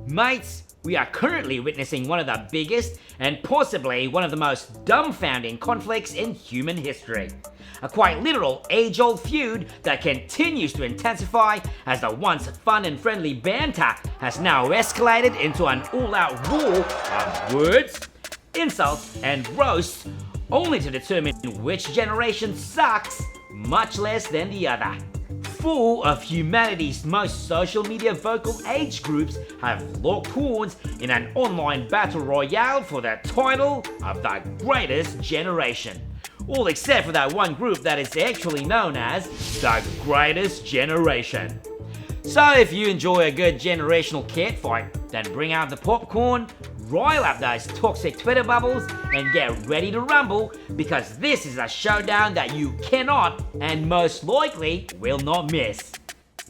Mates, we are currently witnessing one of the biggest and possibly one of the most dumbfounding conflicts in human history. A quite literal age-old feud that continues to intensify as the once fun and friendly banter has now escalated into an all-out war of words, insults, and roasts, only to determine which generation sucks much less than the other. Four of humanity's most social media vocal age groups have locked horns in an online battle royale for the title of the greatest generation. All except for that one group that is actually known as the greatest generation. So if you enjoy a good generational catfight, then bring out the popcorn, rile up those toxic Twitter bubbles, and get ready to rumble, because this is a showdown that you cannot and most likely will not miss.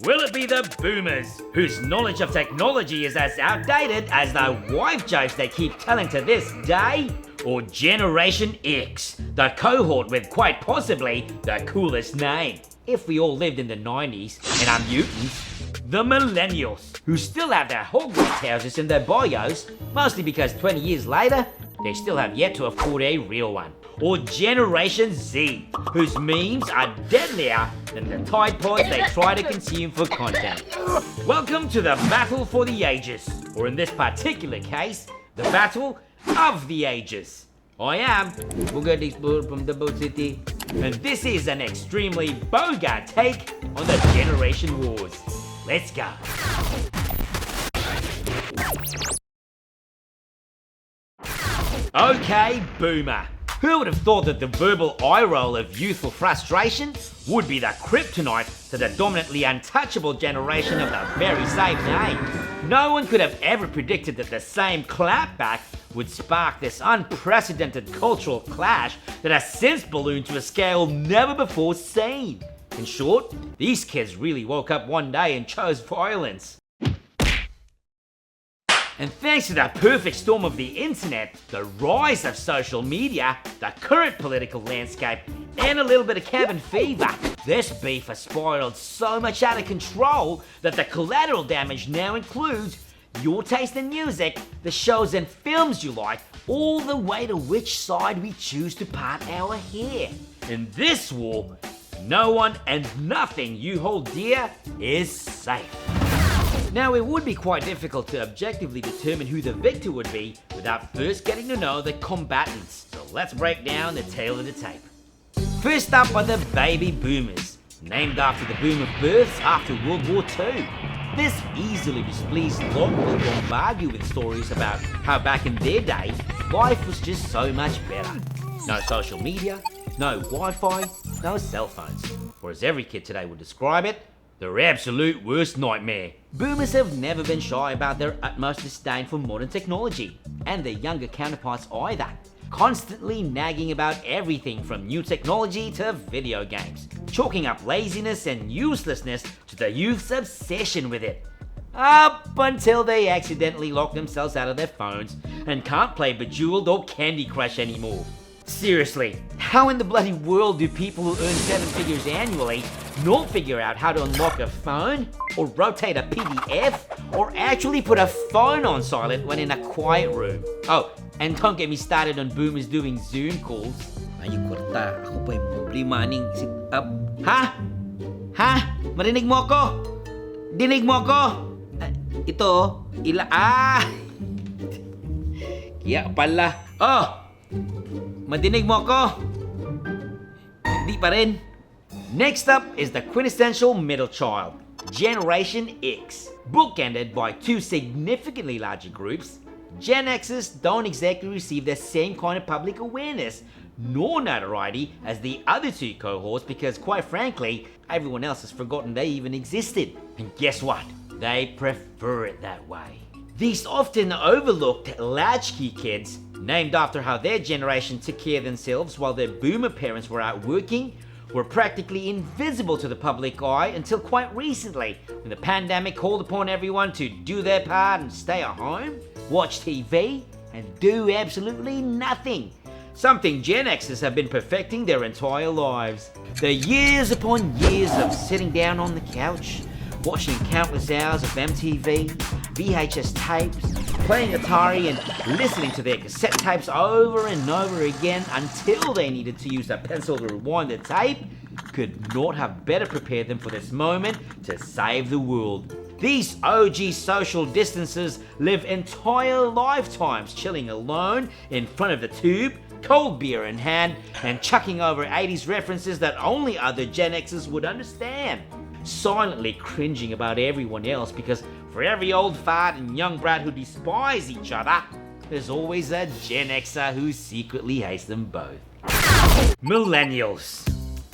Will it be the boomers, whose knowledge of technology is as outdated as the wife jokes they keep telling to this day? Or Generation X, the cohort with quite possibly the coolest name, if we all lived in the 90s and are mutants? The Millenials, who still have their Hogwarts houses in their bios, mostly because 20 years later, they still have yet to afford a real one. Or Generation Z, whose memes are deadlier than the Tide Pods they try to consume for content. Welcome to the Battle for the Aegis, or in this particular case, the Battle of the Aegis. I am Bogart the Explorer from the Boat City, and this is an extremely Bogart take on the Generation Wars. Let's go. Okay, boomer. Who would have thought that the verbal eye roll of youthful frustration would be the kryptonite to the dominantly untouchable generation of the very same name? No one could have ever predicted that the same clapback would spark this unprecedented cultural clash that has since ballooned to a scale never before seen. In short, these kids really woke up one day and chose violence. And thanks to the perfect storm of the internet, the rise of social media, the current political landscape, and a little bit of cabin fever, this beef has spiraled so much out of control that the collateral damage now includes your taste in music, the shows and films you like, all the way to which side we choose to part our hair. In this war, no one and nothing you hold dear is safe. Now, it would be quite difficult to objectively determine who the victor would be without first getting to know the combatants. So let's break down the tale of the tape. First up are the baby boomers, named after the boom of births after World War II. This easily displeased lot will bombard you with stories about how back in their day, life was just so much better. No social media, no Wi-Fi, no cell phones. Or as every kid today would describe it, their absolute worst nightmare. Boomers have never been shy about their utmost disdain for modern technology, and their younger counterparts either, constantly nagging about everything from new technology to video games, chalking up laziness and uselessness to the youth's obsession with it. Up until they accidentally lock themselves out of their phones and can't play Bejeweled or Candy Crush anymore. Seriously, how in the bloody world do people who earn 7 figures annually not figure out how to unlock a phone, or rotate a PDF, or actually put a phone on silent when in a quiet room? Oh, and don't get me started on boomers doing Zoom calls. Ayo kwarta, ako pa yung problema ning sit-up. Ha? Ha? Marinig mo ako? Dinig mo ako? Ito, Kaya pala. Oh! Madinig mo ako? Hindi pa rin. Next up is the quintessential middle child, Generation X. Bookended by two significantly larger groups, Gen Xers don't exactly receive the same kind of public awareness nor notoriety as the other two cohorts because, quite frankly, everyone else has forgotten they even existed. And guess what? They prefer it that way. These often overlooked latchkey kids, named after how their generation took care of themselves while their boomer parents were out working, were practically invisible to the public eye until quite recently, when the pandemic called upon everyone to do their part and stay at home, watch TV, and do absolutely nothing. Something Gen Xers have been perfecting their entire lives. The years upon years of sitting down on the couch, watching countless hours of MTV, VHS tapes, playing Atari and listening to their cassette tapes over and over again until they needed to use a pencil to rewind the tape, could not have better prepared them for this moment to save the world. These OG social distancers live entire lifetimes chilling alone in front of the tube, cold beer in hand, and chucking over 80s references that only other Gen Xers would understand. Silently cringing about everyone else because for every old fart and young brat who despise each other, there's always a Gen Xer who secretly hates them both. Millennials.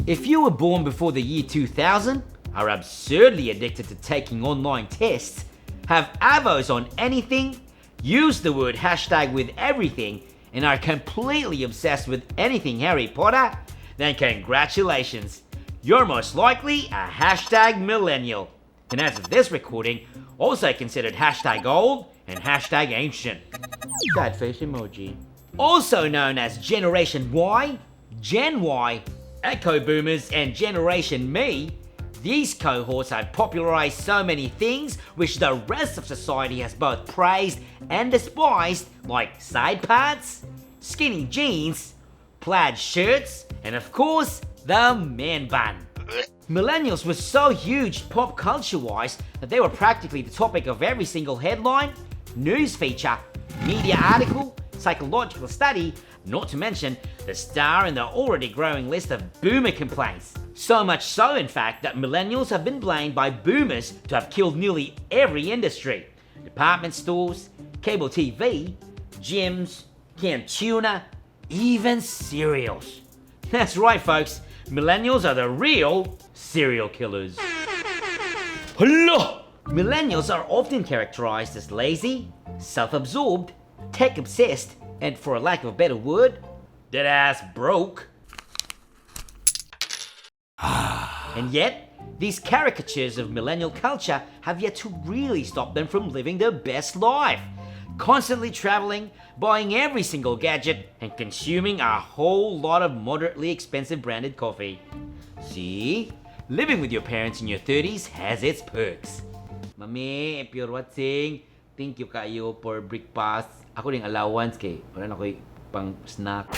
If you were born before the year 2000, are absurdly addicted to taking online tests, have avos on anything, use the word hashtag with everything, and are completely obsessed with anything Harry Potter, then congratulations. You're most likely a hashtag millennial. And as of this recording, also considered hashtag old and hashtag ancient. Sad face emoji. Also known as Generation Y, Gen Y, Echo Boomers, and Generation Me, these cohorts have popularized so many things which the rest of society has both praised and despised, like side parts, skinny jeans, plaid shirts, and of course, the man bun. Millennials were so huge pop culture-wise that they were practically the topic of every single headline, news feature, media article, psychological study, not to mention the star in the already growing list of boomer complaints. So much so, in fact, that millennials have been blamed by boomers to have killed nearly every industry. Department stores, cable TV, gyms, canned tuna, even cereals. That's right, folks. Millennials are the real serial killers. Hello! Millennials are often characterized as lazy, self-absorbed, tech-obsessed, and for a lack of a better word, dead-ass broke. And yet, these caricatures of millennial culture have yet to really stop them from living their best life. Constantly traveling, buying every single gadget, and consuming a whole lot of moderately expensive branded coffee. See? Living with your parents in your 30s has its perks. Mami, if you're watching, thank you kayo for breakfast. Ako ring allowance kay wala na ko'y pang snack.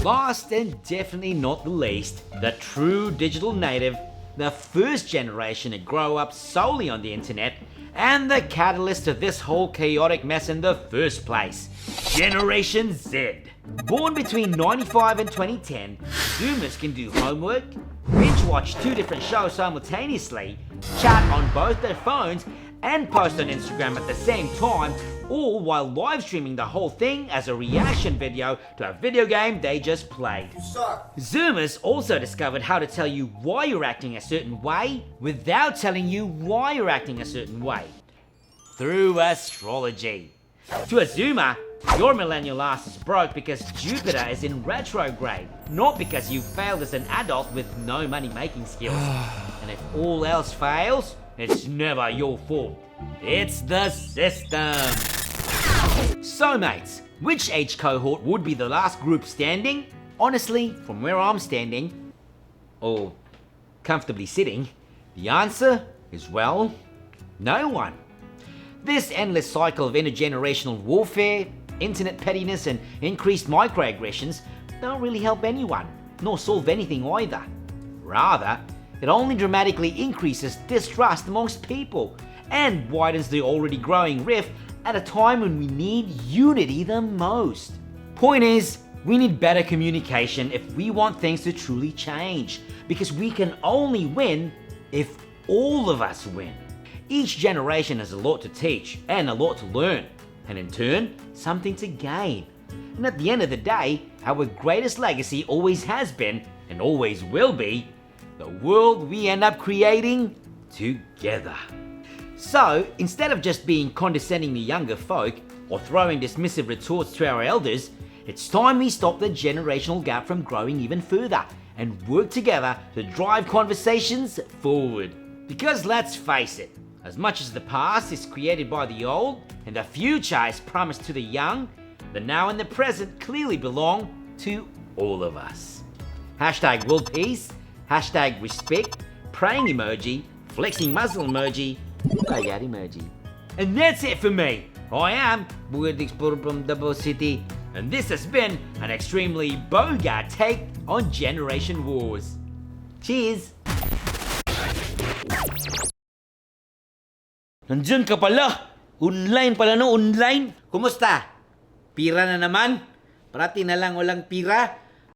Last and definitely not the least, the true digital native, the first generation to grow up solely on the internet, and the catalyst to this whole chaotic mess in the first place, Generation Z. Born between 95 and 2010, Zoomers can do homework, binge watch 2 different shows simultaneously, chat on both their phones, and post on Instagram at the same time, all while live streaming the whole thing as a reaction video to a video game they just played. You suck. Zoomers also discovered how to tell you why you're acting a certain way without telling you why you're acting a certain way. Through astrology. To a Zoomer, your millennial ass is broke because Jupiter is in retrograde, not because you failed as an adult with no money-making skills. And if all else fails, it's never your fault. It's the system. So mates, which age cohort would be the last group standing? Honestly, from where I'm standing, or comfortably sitting, the answer is, well, no one. This endless cycle of intergenerational warfare, internet pettiness, and increased microaggressions don't really help anyone, nor solve anything either. Rather, it only dramatically increases distrust amongst people and widens the already growing rift at a time when we need unity the most. Point is, we need better communication if we want things to truly change, because we can only win if all of us win. Each generation has a lot to teach and a lot to learn, and in turn, something to gain. And at the end of the day, our greatest legacy always has been, and always will be, the world we end up creating together. So, instead of just being condescending to younger folk, or throwing dismissive retorts to our elders, it's time we stop the generational gap from growing even further, and work together to drive conversations forward. Because let's face it, as much as the past is created by the old, and the future is promised to the young, the now and the present clearly belong to all of us. Hashtag world peace, hashtag respect, praying emoji, flexing muzzle emoji, kayat emoji. And that's it for me. I am, Bogart the Explorer from Davao City. and this has been an extremely Bogart take on Generation Wars. Cheers! Nandyan ka pala! Online pala no, online! Kumusta? Pira na naman? Parati na lang walang pira?